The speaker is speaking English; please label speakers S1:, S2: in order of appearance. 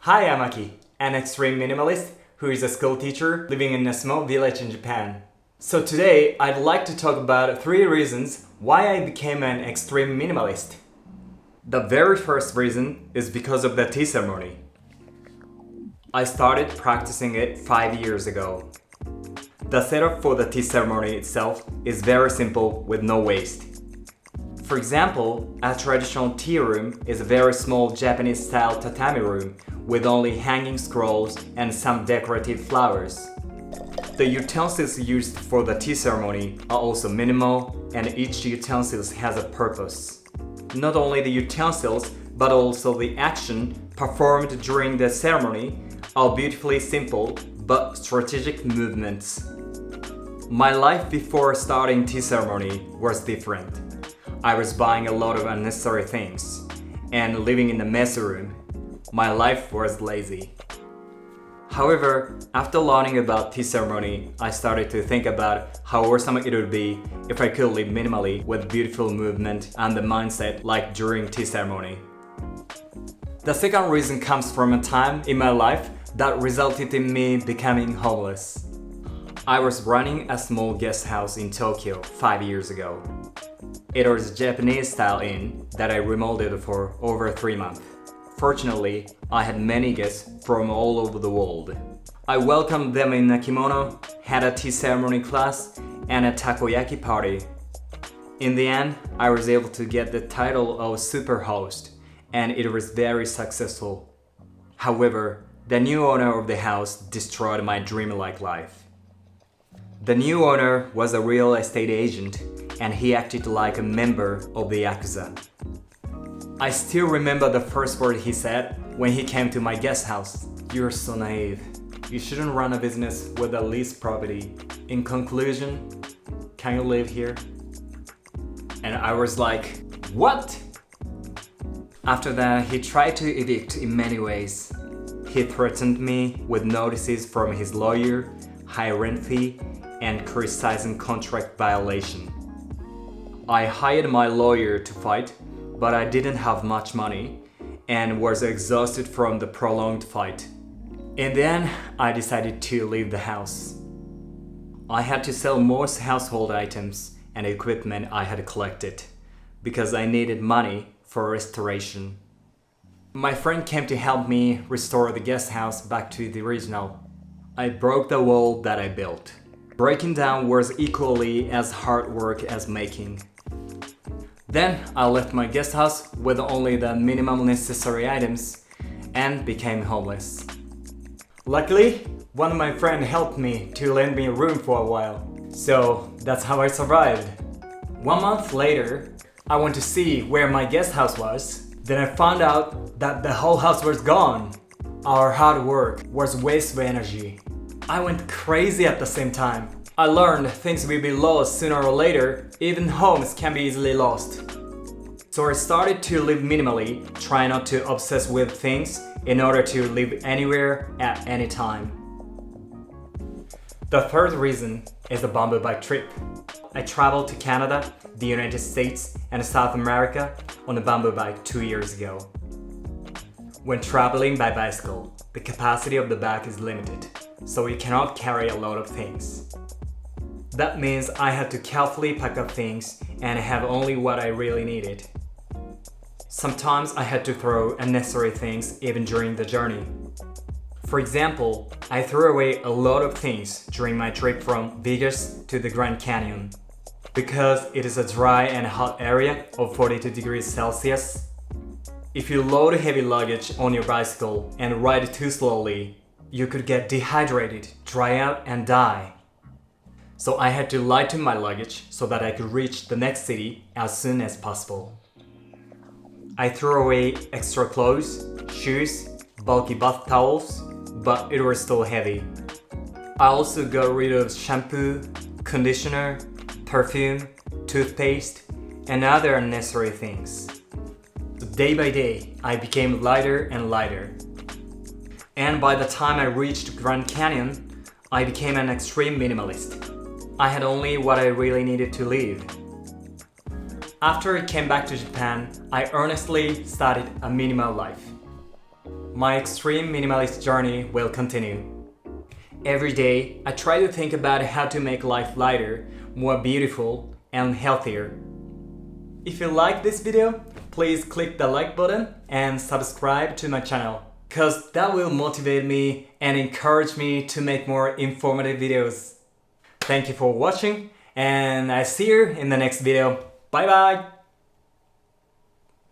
S1: Hi, I'm Aki, an extreme minimalist who is a school teacher living in a small village in Japan. So today, I'd like to talk about 3 reasons why I became an extreme minimalist. The very first reason is because of the tea ceremony. I started practicing it 5 years ago. The setup for the tea ceremony itself is very simple with no waste. For example, a traditional tea room is a very small Japanese-style tatami room with only hanging scrolls and some decorative flowers. The utensils used for the tea ceremony are also minimal, and each utensil has a purpose. Not only the utensils, but also the action performed during the ceremony are beautifully simple but strategic movements. My life before starting tea ceremony was different. I was buying a lot of unnecessary things and living in a messy room. My life was lazy. However, after learning about tea ceremony, I started to think about how awesome it would be if I could live minimally with beautiful movement and the mindset like during tea ceremony. The second reason comes from a time in my life that resulted in me becoming homeless. I was running a small guest house in Tokyo 5 years ago. It was a Japanese-style inn that I remodeled for over 3 months. Fortunately, I had many guests from all over the world. I welcomed them in a kimono, had a tea ceremony class, and a takoyaki party. In the end, I was able to get the title of super host, and it was very successful. However, the new owner of the house destroyed my dreamlike life. The new owner was a real estate agent, and he acted like a member of the Yakuza. I still remember the first word he said when he came to my guest house. "You're so naive. You shouldn't run a business with a leased property. In conclusion, can you live here?" And I was like, "What?" After that, he tried to evict in many ways. He threatened me with notices from his lawyer, high rent fee, and criticizing contract violation. I hired my lawyer to fight, but I didn't have much money and was exhausted from the prolonged fight. In the end, I decided to leave the house. I had to sell most household items and equipment I had collected because I needed money for restoration. My friend came to help me restore the guest house back to the original. I broke the wall that I built. Breaking down was equally as hard work as making. Then I left my guest house with only the minimum necessary items and became homeless. Luckily, one of my friends helped me to lend me a room for a while, so that's how I survived. 1 month later, I went to see where my guest house was. Then I found out that the whole house was gone. Our hard work was waste of energy. I went crazy at the same time. I learned things will be lost sooner or later, even homes can be easily lost. So I started to live minimally, try not to obsess with things in order to live anywhere at any time. The third reason is the bamboo bike trip. I traveled to Canada, the United States, and South America on a bamboo bike 2 years ago. When traveling by bicycle, the capacity of the bike is limited, so you cannot carry a lot of things. That means I had to carefully pack up things and have only what I really needed. Sometimes I had to throw unnecessary things even during the journey. For example, I threw away a lot of things during my trip from Vegas to the Grand Canyon. Because it is a dry and hot area of 42 degrees Celsius, if you load heavy luggage on your bicycle and ride too slowly, you could get dehydrated, dry out, and die. So I had to lighten my luggage so that I could reach the next city as soon as possible. I threw away extra clothes, shoes, bulky bath towels, but it was still heavy. I also got rid of shampoo, conditioner, perfume, toothpaste, and other unnecessary things. So day by day, I became lighter and lighter. And by the time I reached Grand Canyon, I became an extreme minimalist. I had only what I really needed to live. After I came back to Japan, I earnestly started a minimal life. my extreme minimalist journey will continue. Every day, I try to think about how to make life lighter, more beautiful, and healthier. If you like this video, please click the like button and subscribe to my channel, cause that will motivate me and encourage me to make more informative videos. Thank you for watching, and I see you in the next video. Bye bye!